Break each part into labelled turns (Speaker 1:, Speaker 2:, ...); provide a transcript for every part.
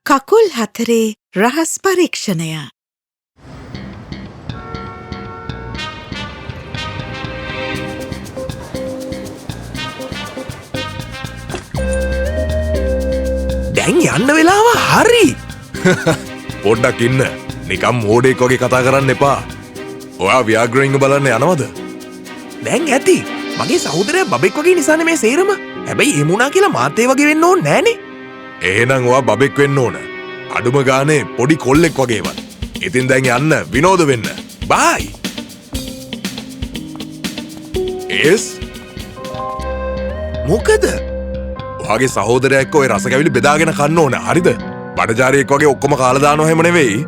Speaker 1: කකුල් හතරේ රහස් පරීක්ෂණය.
Speaker 2: දැන් යන්න වෙලාව හරි. පොඩ්ඩක් ඉන්න. නිකම් මෝඩෙක් වගේ කතා කරන්න එපා. ඔයා ව්‍යාග්‍රහිංග බලන්න යනවද? දැන් ඇති. මගේ සහෝදරයා බබෙක් වගේ නිසානේ මේ සේරම. හැබැයි ඒ මුණා කියලා මාත් ඒ වගේ වෙන්න ඕනේ නෑනේ. එහෙනම් ඔයා බබෙක් වෙන්න ඕන. අඩුම ගානේ පොඩි කොල්ලෙක් වගේවත්. ඉතින් දැන් යන්න විනෝද වෙන්න. බයි. එස්. මොකද? ඔයාගේ සහෝදරයා එක්ක ඔය රස කැවිලි බෙදාගෙන කන්න ඕන. හරිද? බඩජාරියෙක් වගේ ඔක්කොම කාලා දානවා හැම නෙවෙයි.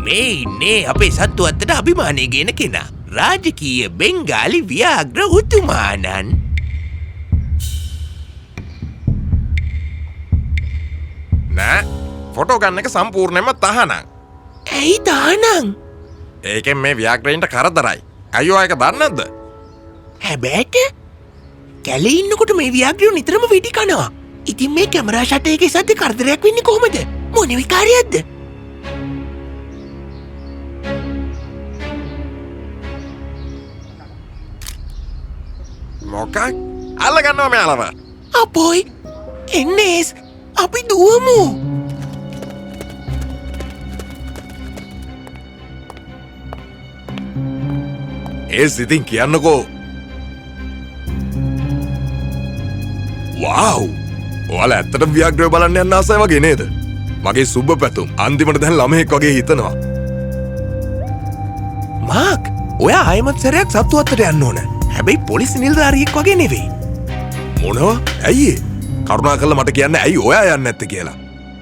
Speaker 3: මේ ඉන්නේ අපේ සත්තු අත්තට අභිමානය ගෙන කෙනා. රාජකීය බෙන්ගාලි ව්‍යාග්‍ර උතුමානන්.
Speaker 2: නෑ ෆොටෝ ගන්න එක සම්පූර්ණයෙන්ම තහනම්.
Speaker 3: ඇයි තානං?
Speaker 2: ඒකෙන් මේ ව්‍යාග්‍රයින්ට කරදරයි. අයියෝ ඒක දන්නේ නැද්ද?
Speaker 3: හැබැයිට කැලේ ඉන්නකොට මේ ව්‍යාග්‍රයෝ නිතරම වෙඩි කනවා. ඉතින් මේ කැමරා ෂට් එකේ සද්ද කරදරයක් වෙන්නේ කොහොමද? මොන විකාරියක්ද?
Speaker 2: මොකක්? අල්ලගන්නවා මෙයාලව.
Speaker 3: අපොයි එන්නේස් අපි දුවමු.
Speaker 2: ඒස් ඉතින් කියන්නකෝ. වව්! ඔයාලා ඇත්තටම ව්‍යාග්‍රය බලන්න යන්න ආසයි වගේ නේද? මගේ සුබ පැතුම්. අන්තිමට දැන් ළමයෙක් වගේ හිතනවා.
Speaker 3: මාක් ඔයා ආයමත් සැරයක් සත්තු අත්තට යන්න ඕන. හැබැයි පොලිස් නිලධාරියෙක් වගේ නෙවෙයි.
Speaker 2: මොනවා? ඇයි ඒ? කරුණා කරලා මට කියන්න ඇයි ඔයා යන්නේ නැත්තේ කියලා.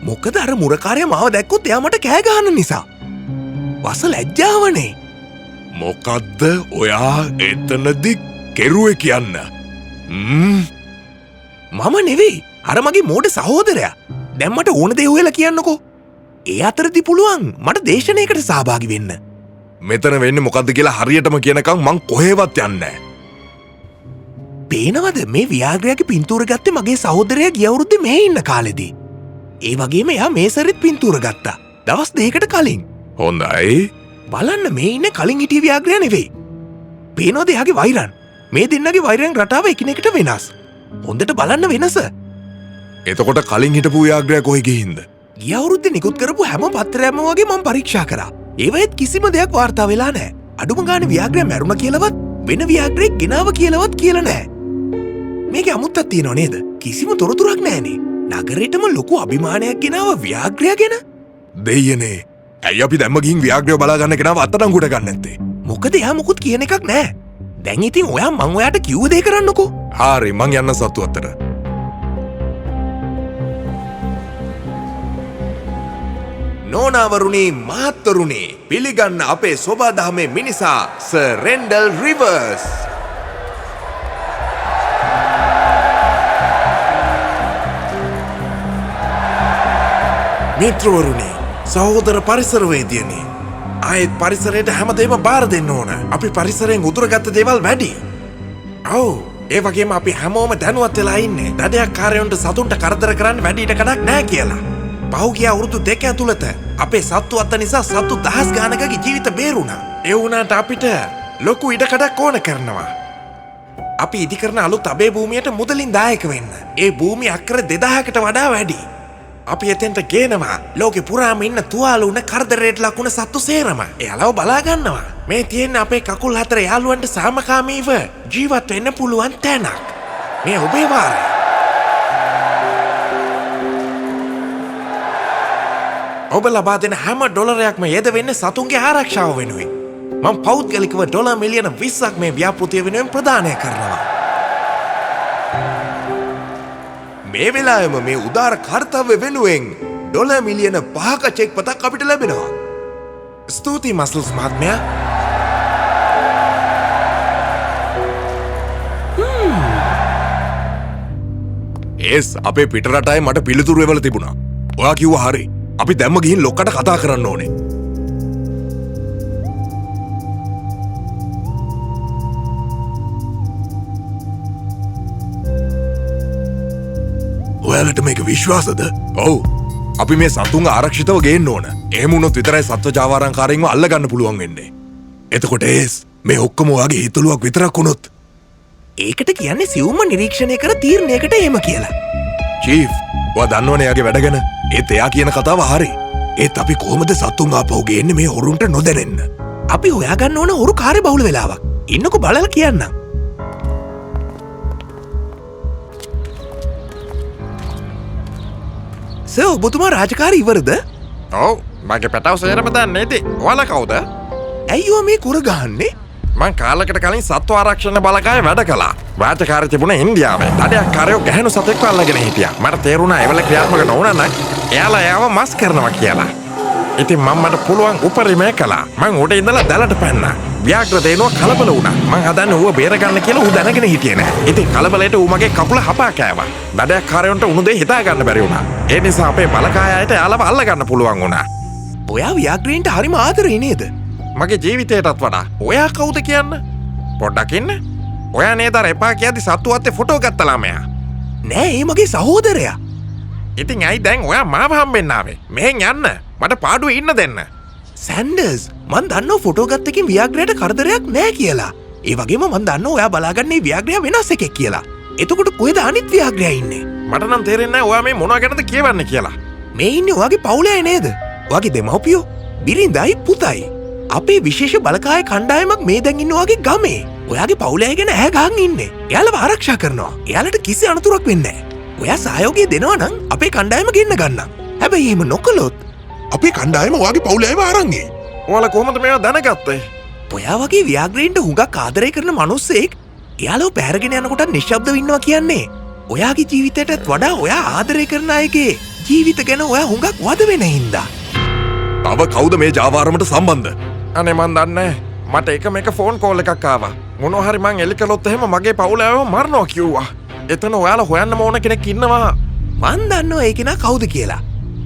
Speaker 3: මොකද අර මුරකාරයා මාව දැක්කොත් එයා මට කෑ ගහන නිසා. වස ලැජ්ජාවනේ.
Speaker 2: මොකද්ද ඔයා එතනදි කෙරුවේ කියන්න?
Speaker 3: මම නෙවෙයි. අර මගේ මෝඩ සහෝදරයා. දැන් මට ඕන දේ හොයලා කියන්නකෝ. ඒ අතරදී පුළුවන් මට දේශනයකට සහභාගී වෙන්න.
Speaker 2: මෙතන වෙන්නේ මොකද්ද කියලා හරියටම කියනකම් මං කොහෙවත් යන්නේ නැහැ.
Speaker 3: පේනවද මේ ව්‍යාග්‍රයාගේ පින්තූර ගත්තේ මගේ සහෝදරයා ගිය අවුරුද්දේ මේ ඉන්න කාලෙදී. ඒ වගේම එයා මේ සැරෙත් පින්තූර ගත්තා. දවස් දෙකකට කලින්.
Speaker 2: හොඳයි.
Speaker 3: බලන්න මේ ඉන්නේ කලින් හිටිය ව්‍යාග්‍රයා නෙවෙයි. පේනවද එයාගේ වෛරන්? මේ දෙන්නගේ වෛරයන් රටාව එකිනෙකට වෙනස්. හොඳට බලන්න වෙනස.
Speaker 2: එතකොට කලින් හිටපු ව්‍යාග්‍රයා කොහෙ ගිහින්ද?
Speaker 3: ගිය අවුරුද්දේ නිකුත් කරපු හැම පත්‍රයක්ම වගේ මම පරීක්ෂා කරා. ඒවෙත් කිසිම දෙයක් වාර්තා වෙලා නැහැ. අඩුම ගානේ ව්‍යාග්‍රයා මැරුණා කියලාවත් වෙන ව්‍යාග්‍රයෙක් ගෙනාව කියලාවත් කියලා නැහැ. මේකේ අමුත්තක් තියෙනව නේද? කිසිම තොරතුරක් නැහනේ. නගරෙටම ලොකු අභිමානයක් ගෙනාව ව්‍යාග්‍රයා ගැන.
Speaker 2: දෙයියනේ. ඇයි අපි දැම්ම ගිහින් ව්‍යාග්‍රය බලා ගන්න කෙනාව අත්අඩංගුවට ගන්න නැත්තේ?
Speaker 3: මොකද එයා මොකුත් කියන එකක් නැහැ. දැන් ඉතින් ඔයා මං ඔයාට කිව්ව දේ කරන්නකෝ.
Speaker 2: හරි මං යන්න සත්තු අතට.
Speaker 3: නෝනාවරුණි මහත්වරුණි පිළිගන්න අපේ සොබාදහමේ මිනිසා සර් රෙන්ඩල් රිවර්ස්.
Speaker 2: මිත්‍රවරුනි සහෝදර පරිසරවේදියනි ආයෙත් පරිසරයට හැමදේම බාර දෙන්න ඕන. අපි පරිසරයෙන් උදුරගත්ත දේවල් වැඩි. ඔව් ඒ වගේම අපි හැමෝම දැනුවත් වෙලා ඉන්නේ දඩයක් කාරයන්ට සතුන්ට කරදර කරන්න වැඩි ඉඩ කඩක් නැහැ කියලා. පහුගිය අවුරුදු දෙක ඇතුළත අපේ සත්තු අත්ත නිසා සත්තු දහස් ගානකගේ ජීවිත බේරුණා. ඒ වුණාට අපිට ලොකු ඉඩකඩක් ඕන කරනවා. අපි ඉදිකරන අලුත් අබේ භූමියට මුදලින් දායක වෙන්න. ඒ භූමිය අක්කර 2000කට වඩා වැඩි. අපි එතෙන්ට ගේනවා ලෝකෙ පුරාම ඉන්න තුවාල වුණ කරදරයට ලකුණ සත්තු සේරම. එයාලව බලා ගන්නවා. මේ තියෙන අපේ කකුල් හතර යාළුවන්ට සාමකාමීව ජීවත් වෙන්න පුළුවන් තැනක්. මේ ඔබේ වාරය. ඔබ ලබා දෙන හැම ඩොලරයක්ම යෙදවෙන්නේ සතුන්ගේ ආරක්ෂාව වෙනුවෙන්. මම පෞද්ගලිකව ඩොලර් මිලියන 20ක් මේ ව්‍යාපෘතිය වෙනුවෙන් ප්‍රදානය කරනවා. මේ වෙලාවෙම මේ උදාර කර්තව්‍ය වෙනුවෙන් ඩොලර් මිලියන 5ක චෙක් පතක් අපිට ලැබෙනවා. ස්තුතියි මස්ල්ස් මහත්මයා.
Speaker 3: ඒස් අපේ පිටරටයි මට පිළිතුරු එවල තිබුණා. ඔයා කිව්වා හරි. අපි දැම්ම ගිහින් ලොක්කට කතා කරන්න ඕනේ. ඔයාලට මේක විශ්වාසද? ඔව්. අපි මේ සතුන්ව ආරක්ෂිතව ගේන්න ඕන. එහෙම වුණොත් විතරයි සත්ව ජාවාරම්කාරීන්ව අල්ලගන්න පුළුවන් වෙන්නේ. එතකොට ඒස් මේ ඔක්කොම ඔයාගේ හිතලුවක් විතරක් වුණොත් ඒකට කියන්නේ සිවුම්ම නිරීක්ෂණය කර තීරණයකට එහෙම කියලා. චීෆ්, ඔයා දන්නවනේ එයාගේ වැඩ ගැන. ඒත් එයා කියන කතාව හරි. ඒත් අපි කොහොමද සතුන් ආපහු ගේන්නේ මේ හොරුන්ට නොදැනෙන්න? අපි හොයාගන්න ඕන හොරු කාර්ය බහුල වෙලාවක්. ඉන්නකෝ බලලා කියන්නම්. සර්, ඔබතුමා රාජකාරී ඉවරද?
Speaker 2: ඔව් මගේ පැටව සේරම දන්නේ නැති. ඔයාලා කවුද?
Speaker 3: ඇයි ඔයා මේ කුර ගහන්නේ?
Speaker 2: මං කාලෙකට කලින් සත්ව ආරක්ෂණ බලකායේ වැඩ කළා. රාජකාරී තිබුණ ඉන්දියාවේ. දඩයක්කාරයෝ ගැහැණු සතෙක්ව අල්ලගෙන හිටියා. මට තේරුණා ඒවල ක්‍රියාත්මක නොවුණා නම් එයාලා එයාව මස් කරනවා කියලා. ඉතින් මට පුළුවන් උපරිමය කළා. මං උඩ ඉඳලා දැලට පැන්නා. ව්‍යාග්‍ර දේනුව කලබල වුණා. මං හදන්නේ ඌව බේරගන්න කියලා ඌ දැනගෙන හිටියේ නෑ. ඉතින් කලබලයට ඌ මගේ කකුල හපා කෑවා. දඩයක්කාරයන්ට උණු දෙය හිතා ගන්න බැරි වුණා. ඒ නිසා අපේ බලකායයට එයාලව අල්ලගන්න පුළුවන් වුණා.
Speaker 3: ඔයා ව්‍යාග්‍රයන්ට හරිම ආදරේ නේද?
Speaker 2: මගේ ජීවිතයටත් වඩා. ඔයා කවුද කියන්න? පොඩ්ඩක් ඉන්න. ඔයා නේද අර එපා කියද්දි සත්තු අත්තේ ෆොටෝ ගත්ත ළමයා.
Speaker 3: නෑ, ඒ මගේ සහෝදරයා.
Speaker 2: ඉතින් ඇයි දැන් ඔයා මාව හම්බෙන්න ආවේ? මෙහෙන් යන්න. මට පාඩුවේ ඉන්න දෙන්න.
Speaker 3: සැන්ඩර්ස්, මන් දන්නව ෆොටෝ ගත්තකින් ව්‍යාග්‍රයට කරදරයක් නෑ කියලා. ඒ වගේම මන් දන්නව ඔයා බලාගන්නේ ව්‍යාග්‍රය වෙනස් එකෙක් කියලා. එතකොට කොහෙද අනිත් ව්‍යාග්‍රය ඉන්නේ?
Speaker 2: මට නම් තේරෙන්නේ නැහැ ඔයා මේ මොනවා ගැනද කියවන්නේ කියලා.
Speaker 3: මේ ඉන්නේ ඔයාගේ පවුලේ අය නේද? ඔයාගේ දෙමව්පියෝ, බිරිඳයි පුතයි. අපේ විශේෂ බලකාය කණ්ඩායමක් මේ දැන් ඉන්න ඔයාගේ ගමේ. ඔයාගේ පවුලේ අය ගැන ඇහැ ගහන් ඉන්නේ. එයාලව ආරක්ෂා කරනවා. එයාලට කිසි අනතුරක් වෙන්නේ නැහැ. ඔයා සහයෝගය දෙනවා නම් අපේ කණ්ඩායම ගෙන්න ගන්නම්. හැබැයි එහෙම නොකළොත් අපේ කණ්ඩායම ඔයාගේ පවුලේ අයව අරන් ගියේ.
Speaker 2: ඔයාලා කොහොමද මේවා දැනගත්තේ?
Speaker 3: ඔයා වගේ ව්‍යාග්‍රයින්ට හුඟක් ආදරය කරන මිනිස්සෙක් එයාලව පැහැරගෙන යනකොට නිශ්ශබ්දව ඉන්නවා කියන්නේ ඔයාගේ ජීවිතයටත් වඩා ඔයා ආදරය කරන අයගේ ජීවිත ගැන ඔයා හුඟක් වද වෙන හින්දා.
Speaker 2: තව කවුද මේ ජාවාරමට සම්බන්ධ? අනේ මන් දන්නේ. මට එක ෆෝන් කෝල් එකක් ආවා. මොනවා හරි මං එලි කළොත් එහෙම මගේ පවුල අයව මරනවා කිව්වා. එතන ඔයාලා හොයන්න ඕන කෙනෙක් ඉන්නවා.
Speaker 3: මන් දන්නවා ඒ කෙනා කවුද කියලා.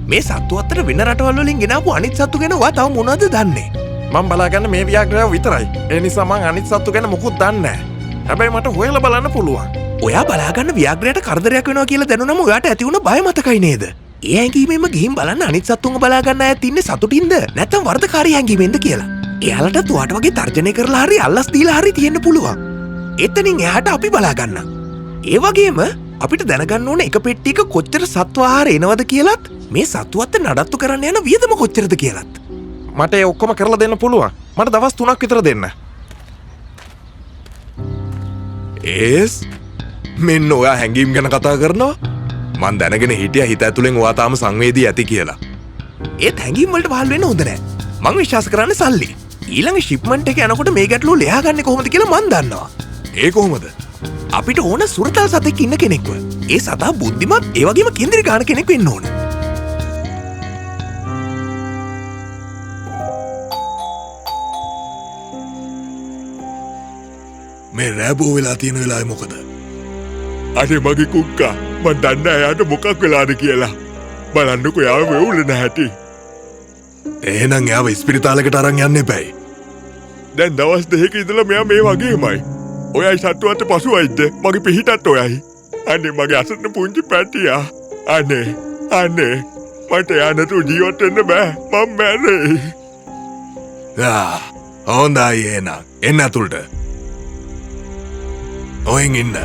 Speaker 3: මේ සත්තු අතර වෙන රටවල් වලින් ගෙනාපු අනිත් සත්තු ගැන ඔයා තව මොනවද දන්නේ?
Speaker 2: මං බලාගන්න මේ ව්‍යාග්‍රයව විතරයි. ඒ නිසා මං අනිත් සත්තු ගැන මොකුත් දන්නේ නැහැ. හැබැයි මට හොයලා බලන්න පුළුවන්.
Speaker 3: ඔයා බලාගන්න ව්‍යාග්‍රයට කරදරයක් වෙනවා කියලා දැනුනම ඔයාට ඇති වුණ බය මතකයි නේද? ඒ හැඟීමෙන්ම ගිහින් බලන්න අනිත් සත්තුන්ව බලාගන්න අයත් ඉන්නේ සතුටින්ද නැත්නම් වර්ධකාරී හැඟීමෙන්ද කියලා. එයාලට තුවාට වගේ තර්ජනය කරලා හරි අල්ලස් දීලා හරි තියෙන්න පුළුවන්. එතනින් එහාට අපි බලාගන්න. ඒ වගේම අපිට දැනගන්න ඕන එක පෙට්ටියක කොච්චර සත්ව ආහාර එනවද කියලත් මේ සත්තුවත් නඩත්තු කරන්න යන වියදම කොච්චරද කියලත්.
Speaker 2: මට ඒ ඔක්කොම කරලා දෙන්න පුළුවන්. මට දවස් 3ක් විතර දෙන්න.
Speaker 3: ඒස් මෙන්න ඔයා හැඟීම් ගැන කතා කරනවා. මන් දැනගෙන හිටියා හිත ඇතුලෙන් ඔයා තාම සංවේදී ඇති කියලා. ඒත් හැඟීම් වලට පහළ වෙන්න හොඳ නැහැ. මං විශ්වාස කරන්නේ සල්ලි. ඊළඟ ෂිප්මන්ට් එක යනකොට මේ ගැටලුව ලියාගන්නේ කොහොමද කියලා මන් දන්නවා. ඒ කොහොමද? අපිට ඕන සුරතල් සතෙක් ඉන්න කෙනෙක්ව. ඒ සතා බුද්ධිමත් ඒ වගේම කේන්ද්‍ර ගාන කෙනෙක් වෙන්න ඕන. මේ රෑබෝ වෙලා තියෙන වෙලාවේ මොකද? අනේ මගේ කුක්කා, මන් දන්නේ එයාට මොකක් වෙලාද කියලා. බලන්නකෝ යාව වෙවුලන හැටි. එහෙනම් යාව ඉස්පිරිතාලෙකට අරන් යන්න එපැයි. දැන් දවස් 2ක ඉඳලා මෙයා මේ වගේමයි. ඔයයි සත්තුවත් පසුවයිද? මගේ පිහිටත් ඔයයි. අනේ මගේ අසන්න පුංචි පැටියා. අනේ මට යන්නතු ජීවත් වෙන්න බෑ. මම මැරෙයි. හොඳයි එහෙනම්. එන්න අතුලට. ඔයෙන් ඉන්න.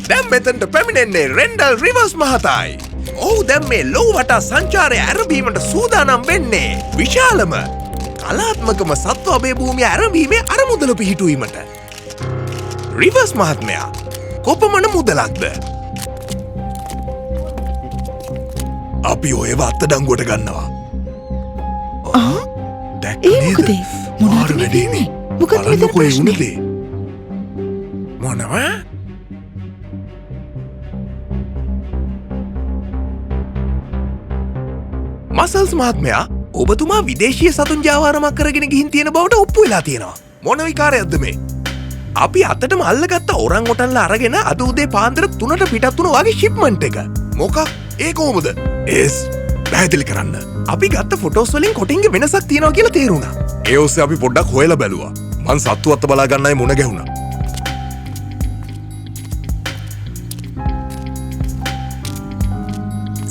Speaker 3: දැන් මෙතනට පැමිණෙන්නේ රෙන්ඩල් රිවර්ස් මහතායි. ඔහු දැන් මේ ලොව වටා සංචාරය ඇරඹීමට සූදානම් වෙන්නේ විශාලම කලාත්මකම සත්ව අභය භූමිය ඇරඹීමේ අරමුදල පිහිටුවීමට. රිවර්ස් මහත්මයා, කොපමණ මුදලක්ද? අපි ඔයව අත්අඩංගුවට ගන්නවා.
Speaker 1: ඒ මොකද? මොනවද වෙන්නේ? මොකද මෙතන ප්‍රශ්නේ?
Speaker 2: මොනවා?
Speaker 3: මසල්ස් මහත්මයා ඔබතුමා විදේශීය සතුන් ජාවාරමක් කරගෙන ගිහින් තියෙන බවට ඔප්පු වෙලා තියෙනවා. මොන විකාරයක්ද මේ? අපි අතටම අල්ලගත්ත ඔරන් ඔටන්ලා අරගෙන අද උදේ පාන්දර 3ට පිටත් වුණා වගේ ෂිප්මන්ට් එක. මොකක්? ඒ කොහොමද? ඒස් පැහැදිලි කරන්න. අපි ගත්ත ෆොටෝස් වලින් කොටින්ගේ වෙනසක් තියෙනවා කියලා තේරුණා. ඒ ඔස්සේ අපි පොඩ්ඩක් හොයලා බැලුවා. මං සත්තු අත්ත බලා ගන්නයි මුණ ගැහුණා.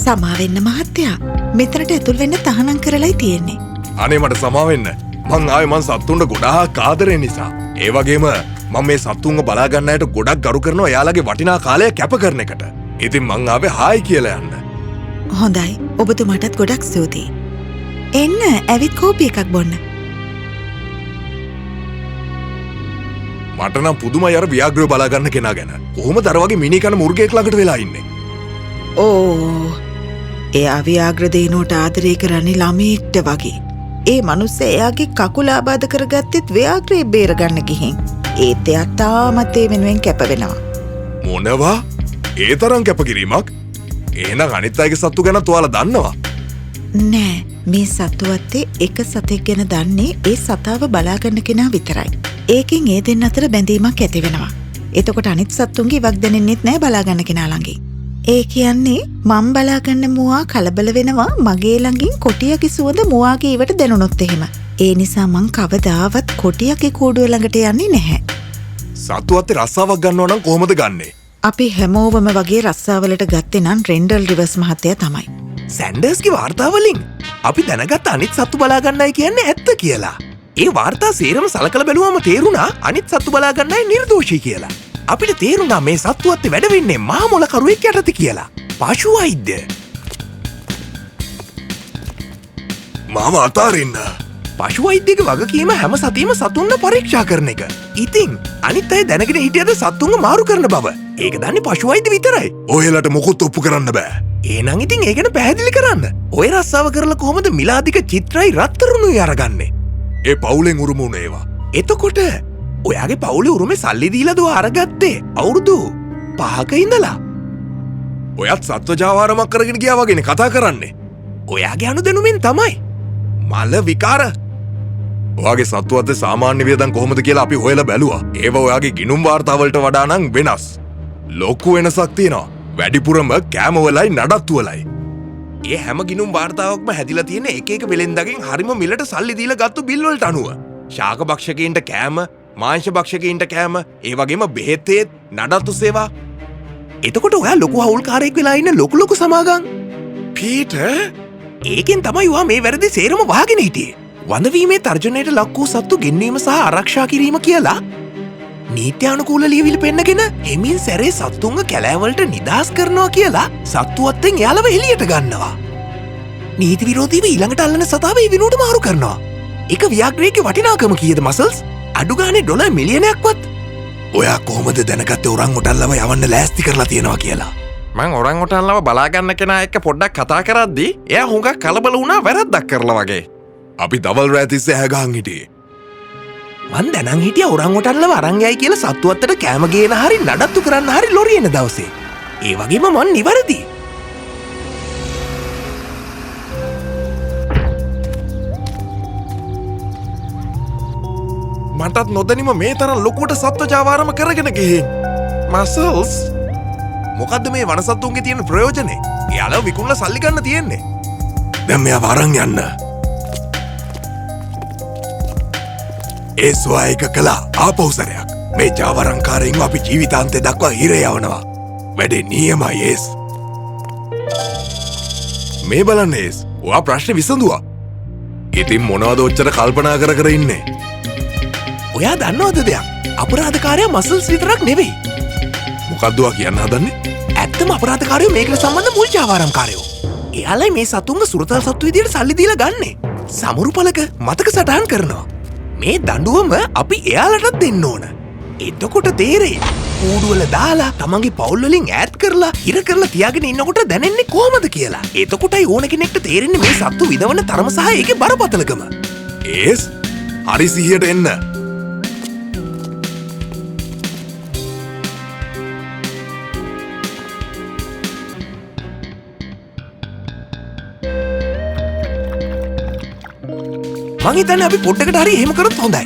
Speaker 1: සමාවෙන්න මහත්තයා. මෙතනට ඇතුල් වෙන්න තහනම් කරලයි තියෙන්නේ.
Speaker 3: අනේ මට සමා වෙන්න. මං සත්තුන්ට ගොඩාක් ආදරේ නිසා. ඒ වගේම මම මේ සත්තුන්ව බලා ගන්න අයට ගොඩක් ගරු කරනවා එයාලගේ වටිනා කාලය කැප කරන එකට. ඉතින් මං ආවේ හායි කියලා යන්න.
Speaker 1: හොඳයි. ඔබතුමාටත් ගොඩක් ස්තුතියි. එන්න ඇවිත් කෝපි එකක් බොන්න.
Speaker 3: මට නම් පුදුමයි අර ව්‍යාග්‍රව බලා ගන්න කෙනා ගැන. කොහොමද අර වගේ මිනි කන මුර්ගෙක් ළඟට වෙලා ඉන්නේ?
Speaker 1: ඕ එයා ව්‍යාග්‍ර දේනුවට ආදරය කරන්නේ ළමයෙක්ට වගේ. ඒ මනුස්සයා එයාගේ කකුල ආබාධ කරගත්තෙත් ව්‍යාග්‍රේ බේරගන්න ගිහින්. ඒත් එයා තාමත් ඒ වෙනුවෙන් කැප වෙනවා.
Speaker 3: මොනවා? ඒ තරම් කැපකිරීමක්? එහෙනම් අනිත් අයගේ සත්තු ගැන ඔයාලා දන්නවා?
Speaker 1: නෑ, මේ සත්තුවත්තේ එක සතෙක් ගැන දන්නේ ඒ සතාව බලාගන්න කෙනා විතරයි. ඒකෙන් ඒ දෙන්න අතර බැඳීමක් ඇති වෙනවා. එතකොට අනිත් සත්තුන්ගේ ඉවක් දැනෙන්නෙත් නෑ බලාගන්න කෙනා ළඟින්. ඒ කියන්නේ මම බලාගන්න මුවා කලබල වෙනවා මගේ ළඟින් කොටියගේ සුවඳ මුවාගේ ඉවට දැනුනොත් එහෙම. ඒ නිසා මං කවදාවත් කොටියගේ කූඩුව ළඟට යන්නේ නැහැ.
Speaker 3: සත්තු අත්තේ රස්සාවක් ගන්නවා නම් කොහොමද ගන්නෙ?
Speaker 1: අපි හැමෝවම වගේ රස්සාවලට ගත්තේ නම් රෙන්ඩල් රිවර්ස් මහත්තයා තමයි.
Speaker 3: සැන්ඩර්ස්ගේ වාර්තාවලින් අපි දැනගත් අනිත් සත්තු බලා ගන්නයි කියන්නේ ඇත්ත කියලා. ඒ වාර්තා සේරම සලකලා බැලුවම තේරුණා අනිත් සත්තු බලා ගන්නයි නිර්දෝෂී කියලා. අපිට තේරුණා මේ සත්තු අත්තේ වැඩ වෙන්නේ මහා මොලකරුවෙක් යටතේ කියලා. පශු වෛද්‍ය. මාව අතාරින්න. පශු වෛද්‍යගේ වගකීම හැම සතියෙම සතුන්ව පරීක්ෂා කරන එක. ඉතින් අනිත් අය දැනගෙන හිටියද සතුන්ව මාරු කරන බව? ඒක දන්නේ පශු වෛද්‍ය විතරයි. ඔයලට මොකොත් ඔප්පු කරන්න බෑ. එහෙනම් ඉතින් ඒ ගැන පැහැදිලි කරන්න. ඔය රස්සාව කරලා කොහොමද මිලාදික චිත්‍රයි රත්තරණුයි අරගන්නේ? ඒ පවුලෙන් උරුම වුණ ඒවා. එතකොට ඔයාගේ පවුලේ උරුමේ සල්ලි දීලාද ඔය අරගත්තේ? අවුරුදු 5ක ඉඳලා. ඔයත් සත්ව ජාවාරමක් කරගෙන ගියා වගේනේ කතා කරන්නේ. ඔයාගේ අනුදැනුමින් තමයි. මල විකාර. ඔයාගේ සත්තු අතේ සාමාන්‍ය වියදම් කොහොමද කියලා අපි හොයලා බැලුවා. ඒව ඔයාගේ ගිණුම් වාර්තාවලට වඩා නම් වෙනස්. ලොකු වෙනසක් තියෙනවා. වැඩිපුරම කෑමවලයි නඩත්තුවලයි. ඒ හැම ගිණුම් වාර්තාවක්ම හැදිලා තියෙන එක එක වෙලෙන්දගෙන් හරිම මිලට සල්ලි දීලා ගත්තු බිල් වලට අනුව. ශාක භක්ෂකයින්ට කෑම, මාංශ භක්ෂකයින්ට කෑම, ඒ වගේම බෙහෙත් නඩත්තු සේවා. එතකොට ඔයා ලොකු හවුල්කාරයෙක් වෙලා ඉන්න ලොකු සමාගම්. පීටර්, ඒකෙන් තමයි ඔයා මේ වැරදි සේරම වහගෙන හිටියේ. වඳවීමේ තර්ජනයට ලක් වූ සත්තු ගෙන්වීම සහ ආරක්ෂා කිරීම කියලා නීත්‍යානුකූල ලියවිලි පෙන්නගෙන හෙමින් සැරේ සත්තුන්ව කැලෑවලට නිදහස් කරනවා කියලා සත්තු අත්තෙන් එයාලව එළියට ගන්නවා. නීති විරෝධීව ඊළඟට අල්ලන සතාව ඒ විනුවට මාරු කරනවා. එක ව්‍යාග්‍රේගේ වටිනාකම කීයද මසල්ස්? අඩු ගානේ ඩොලර් මිලියනයක්වත්. ඔයා කොහොමද දැනගත්තේ ඔරන් ඔටල්ලව යවන්න ලෑස්ති කරලා තියෙනවා කියලා?
Speaker 2: මං ඔරන් ඔටන්ලව බලාගන්න කෙනා එක්ක පොඩ්ඩක් කතා කරද්දී එයා හුඟක් කලබල වුණා වැරද්දක් කරලා වගේ.
Speaker 3: අපි දවල් රෑ තිස්සේ හැගහන් හිටියේ.
Speaker 2: මන් දැනන් හිටිය ඔරන් ඔටන්ලව අරන් යයි කියලා සත්තු අත්තට කෑම ගේන හරි නඩත්තු කරන්න හරි ලොරි එන දවසේ. ඒ වගේම මන් නිවැරදි. මටත් නොදැනීම මේ තරම් ලොකුවට සත්ව ජාවාරම කරගෙන ගිහින්. මසල්ස්, මොකද්ද මේ වනසත්තුන්ගේ තියෙන ප්‍රයෝජනේ? එයාලව විකුණලා සල්ලි ගන්න තියෙන්නේ.
Speaker 3: දැන් මෙයා අරන් යන්න. ඒ ස්වායක කලා ආපෞසරයක්. මේ ජාවරංකාරයෙන්ම අපි ජීවිතාන්තය දක්වා හිර යවනවා. වැඩේ නියමයි ඒස්. මේ බලන්න ඒස්, ඔයා ප්‍රශ්න විසඳුවා. ඉතින් මොනවද ඔච්චර කල්පනා කර ඉන්නේ?
Speaker 2: ඔයා දන්නවද දෙයක්? අපරාධකාරයා මසල්ස් විතරක් නෙවෙයි.
Speaker 3: මොකද්ද ඔයා කියන්න හදන්නේ?
Speaker 2: ඇත්තම අපරාධකාරයෝ මේකට සම්බන්ධ මුල් ජාවාරම්කාරයෝ. එයාලයි මේ සතුන්ව සුරතල් සත්තු විදියට සල්ලි දීලා ගන්නෙ. සමුරුපලක මතක සටහන් කරනවා. මේ දඬුවම අපි එයාලටත් දෙන්න ඕන. එතකොට තේරෙයි කූඩුවල දාලා තමන්ගේ පවුල් වලින් ඈත් කරලා හිර කරලා තියාගෙන ඉන්නකොට දැනෙන්නේ කොහමද කියලා. එතකොටයි ඕන කෙනෙක්ට තේරෙන්නේ මේ සත්තු විදවන තරම සහ ඒකේ බරපතලකම.
Speaker 3: ඒස්, හරි සිහියට එන්න. මං හිතන්නේ අපි පොඩ්ඩකට හරි එහෙම කරොත් හොඳයි.